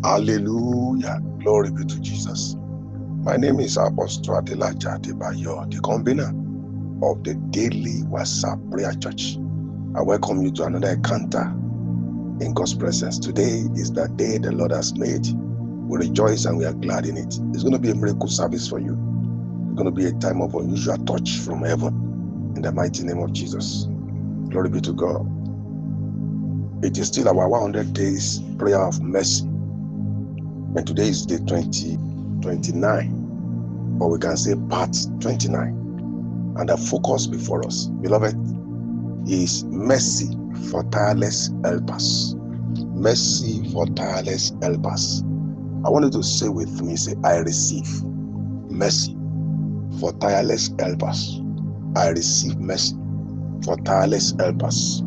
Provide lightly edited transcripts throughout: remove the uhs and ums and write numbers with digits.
Hallelujah. Glory be to Jesus. My name is Apostle Adelaja Adebayo, the convener of the Daily WhatsApp Prayer Church. I welcome you to another encounter in God's presence. Today is the day the Lord has made. We rejoice and we are glad in it. It's going to be a miracle service for you. It's going to be a time of unusual touch from heaven in the mighty name of Jesus. Glory be to God. It is still our 100 days prayer of mercy. And today is day 29, or we can say part 29. And the focus before us, beloved, is mercy for tireless helpers. Mercy for tireless helpers. I want you to say with me, say, I receive mercy for tireless helpers. I receive mercy for tireless helpers.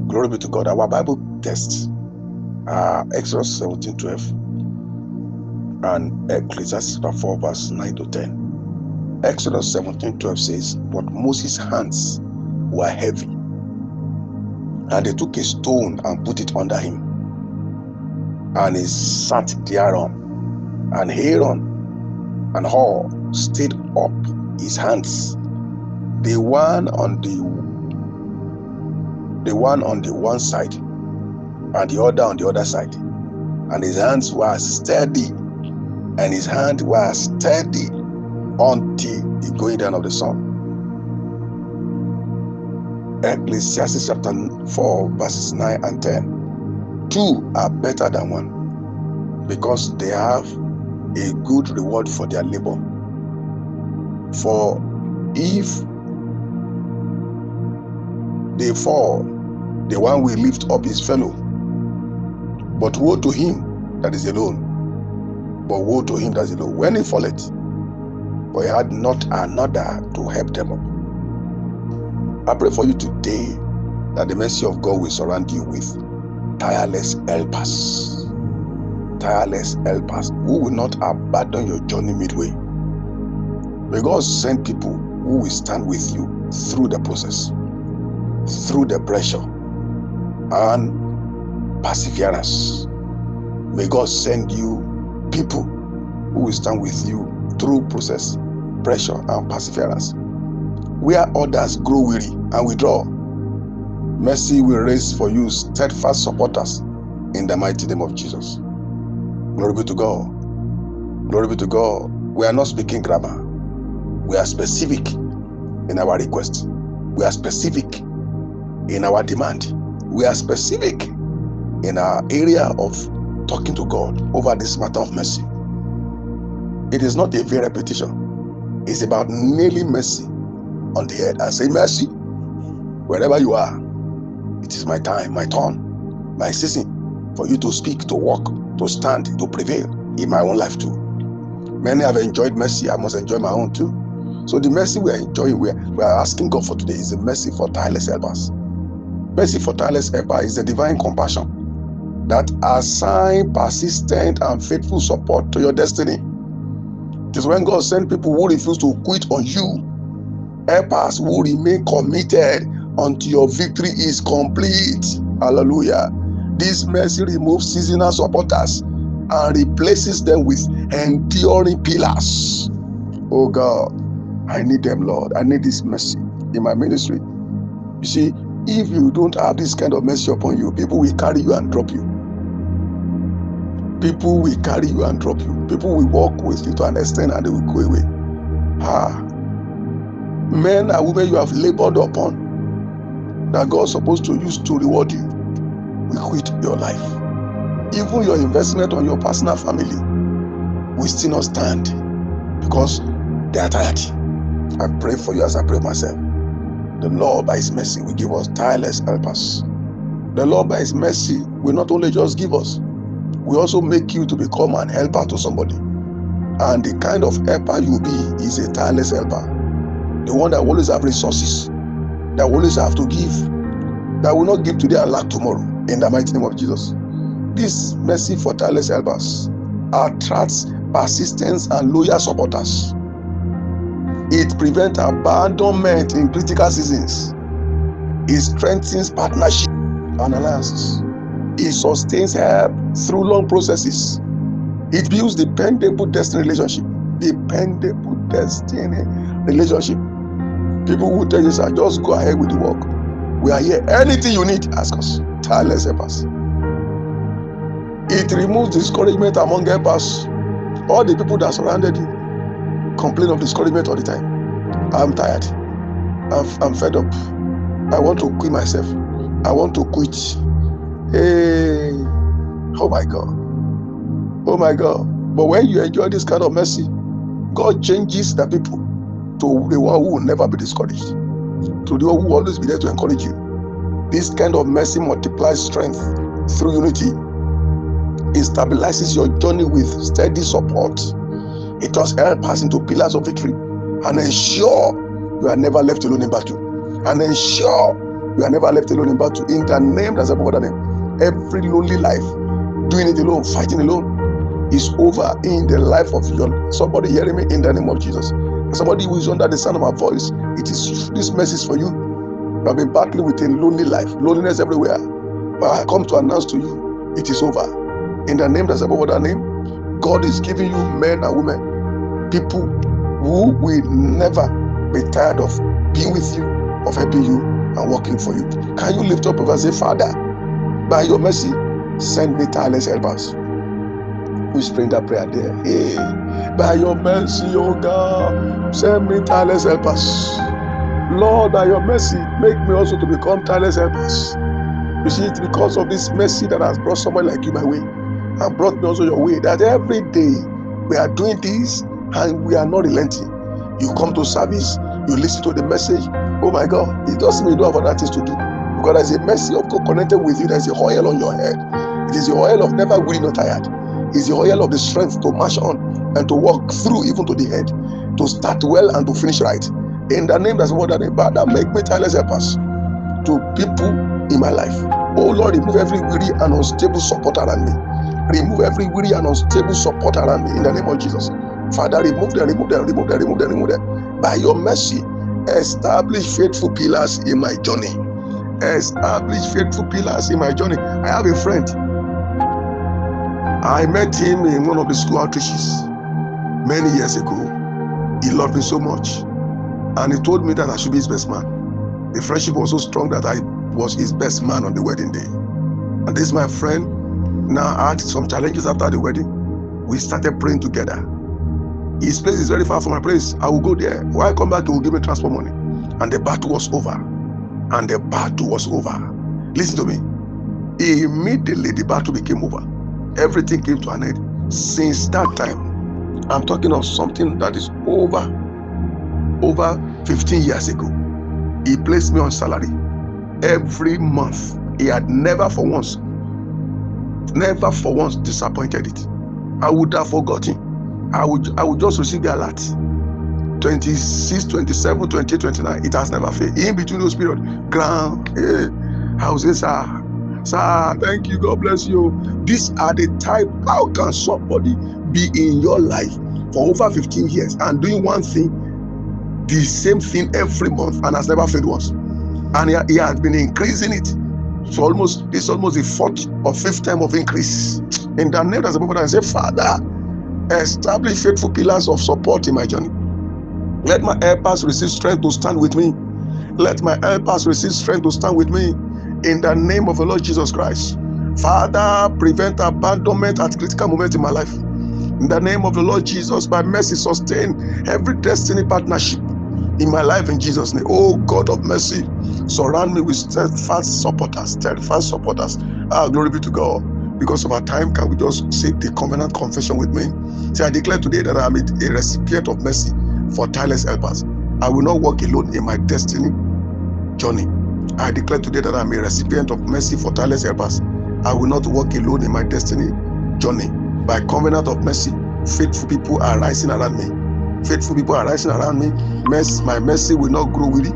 Glory be to God. Our Bible text, Exodus 17:12 and Ecclesiastes 4 verse 9 to 10. Exodus 17:12 says, but Moses' hands were heavy, and they took a stone and put it under him, and he sat thereon, and Aaron and Hur stayed up his hands, the one on the one side and the other on the other side, and his hands were steady, and his hand was steady until the going down of the sun. Ecclesiastes chapter 4 verses 9 and 10. Two are better than one, because they have a good reward for their labor. For if they fall, the one will lift up his fellow. But woe to him that is alone. But woe to him that is alone when he falleth, for he had not another to help them up. I pray for you today that the mercy of God will surround you with tireless helpers. Tireless helpers who will not abandon your journey midway. May God send people who will stand with you through the process, through the pressure and perseverance. May God send you people who will stand with you through process, pressure and perseverance. Where others grow weary and withdraw, mercy will raise for you steadfast supporters in the mighty name of Jesus. Glory be to God. Glory be to God. We are not speaking grammar. We are specific in our request. We are specific in our demand. We are specific in our area of talking to God over this matter of mercy. It is not a vain repetition. It's about nailing mercy on the head and say, mercy, wherever you are, it is my time, my turn, my season for you to speak, to walk, to stand, to prevail in my own life too. Many have enjoyed mercy. I must enjoy my own too. So the mercy we are enjoying, we are asking God for today is the mercy for tireless helpers. Mercy for tireless helpers is the divine compassion that assign persistent and faithful support to your destiny. It is when God sends people who refuse to quit on you, helpers who remain committed until your victory is complete. Hallelujah. This mercy removes seasonal supporters and replaces them with enduring pillars. Oh God, I need them, Lord. I need this mercy in my ministry. You see, if you don't have this kind of mercy upon you, people will carry you and drop you. People will carry you and drop you. People will walk with you to an extent and they will go away. Men and women you have labored upon, that God is supposed to use to reward you, will quit your life. Even your investment on your personal family will still not stand because they are tired. I pray for you as I pray myself. The Lord by his mercy will give us tireless helpers. The Lord by his mercy will not only just give us, will also make you to become an helper to somebody. And the kind of helper you will be is a tireless helper. The one that will always have resources, that will always have to give, that will not give today and lack tomorrow, in the mighty name of Jesus. This mercy for tireless helpers attracts persistence and loyal supporters. It prevents abandonment in critical seasons. It strengthens partnership and alliances. It sustains help through long processes. It builds dependable destiny relationship. Dependable destiny relationship. People who tell you, sir, just go ahead with the work. We are here. Anything you need, ask us. Tireless helpers. It removes discouragement among helpers. All the people that surrounded you complain of discouragement all the time. I'm tired. I'm fed up. I want to quit myself. I want to quit. Hey, oh my God. Oh my God. But when you enjoy this kind of mercy, God changes the people to the one who will never be discouraged, to the one who will always be there to encourage you. This kind of mercy multiplies strength through unity. It stabilizes your journey with steady support. It does help us into pillars of victory and ensure you are never left alone in battle. And ensure you are never left alone in battle. In the name that's above other name. Every lonely life, doing it alone, fighting alone, is over in the life of somebody hearing me in the name of Jesus. Somebody who is under the sound of my voice, it is this message for you. You have been battling with a lonely life, loneliness everywhere. But I come to announce to you, it is over. In the name that's above other name, God is giving you men and women, people who will never be tired of being with you, of helping you and working for you. Can you lift up and say, Father, by your mercy, send me tireless helpers. Who's praying that prayer there? Hey, by your mercy, oh God, send me tireless helpers. Lord, by your mercy, make me also to become tireless helpers. You see, it's because of this mercy that has brought someone like you my way and brought me also your way, that every day we are doing this and we are not relenting. You come to service, you listen to the message. Oh my God, it doesn't mean you don't have other things to do. Because there's a mercy of God connected with you. There's a oil on your head. It is the oil of never weary nor tired. It's the oil of the strength to march on and to walk through even to the end, to start well and to finish right. In the name that's what that name, Father, make me tireless helpers to people in my life. Oh Lord, remove every weary and unstable support around me. Remove every weary and unstable support around me in the name of Jesus. Father, remove them. By your mercy, establish faithful pillars in my journey. Establish faithful pillars in my journey. I have a friend. I met him in one of the school outreaches many years ago. He loved me so much. And he told me that I should be his best man. The friendship was so strong that I was his best man on the wedding day. And this is my friend. Now I had some challenges after the wedding. We started praying together. His place is very far from my place. I will go there. When I come back, he will give me transport money. And the battle was over. Listen to me. Immediately the battle became over. Everything came to an end. Since that time, I'm talking of something that is over 15 years ago. He placed me on salary every month. He had never for once disappointed it. I would have forgotten. I would just receive the alert. 26, 27, 28, 29. It has never failed. In between those periods, I would say, sir, thank you, God bless you. These are the type. How can somebody be in your life for over 15 years and doing one thing, the same thing every month, and has never failed once? And he has been increasing it. So this is almost the fourth or fifth time of increase. In the name that's above, and say, Father, establish faithful pillars of support in my journey. Let my helpers receive strength to stand with me. Let my helpers receive strength to stand with me. In the name of the Lord Jesus Christ. Father, prevent abandonment at critical moments in my life. In the name of the Lord Jesus, by mercy, sustain every destiny partnership in my life in Jesus' name. Oh God of mercy, surround me with steadfast supporters. Glory be to God. Because of our time, can we just say the covenant confession with me? Say, I declare today that I am a recipient of mercy for tireless helpers. I will not walk alone in my destiny journey. I declare today that I am a recipient of mercy for tireless helpers. I will not walk alone in my destiny journey. By covenant of mercy, faithful people are rising around me. My mercy will not grow weary.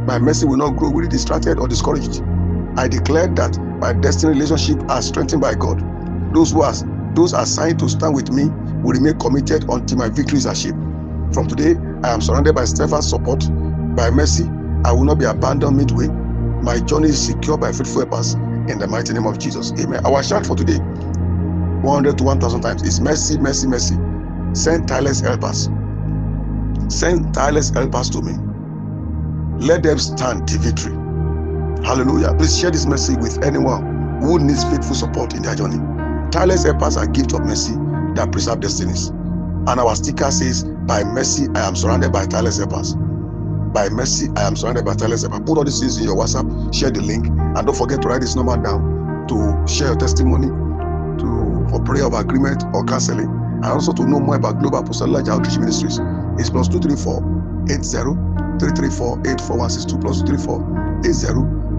My mercy will not grow weary, distracted, or discouraged. I declare that my destiny relationship are strengthened by God. Those assigned to stand with me will remain committed until my victory is achieved. From today, I am surrounded by steadfast support. By mercy, I will not be abandoned midway. My journey is secure by faithful helpers. In the mighty name of Jesus. Amen. Our shout for today. 100 to 1,000 times. It's mercy, mercy, mercy. Send tireless helpers. Send tireless helpers to me. Let them stand to victory. Hallelujah. Please share this message with anyone who needs faithful support in their journey. Tireless helpers are gifts of mercy that preserve destinies. And our sticker says, by mercy, I am surrounded by tireless helpers. By mercy, I am surrounded by tireless helpers. Put all these things in your WhatsApp, share the link, and don't forget to write this number down to share your testimony, for prayer of agreement or counseling, and also to know more about Global Apostolic Adelaja Outreach Ministries. It's +234 80 334 84162 +234 80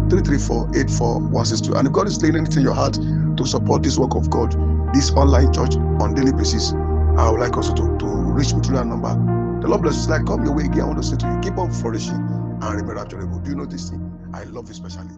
334 84162. And if God is laying anything in your heart to support this work of God, this online church on daily basis, I would like also to reach me through that number. The Lord bless you. Like, come your way again. I want to say to you, keep on flourishing and remain rapturable. Do you know this thing? I love you especially.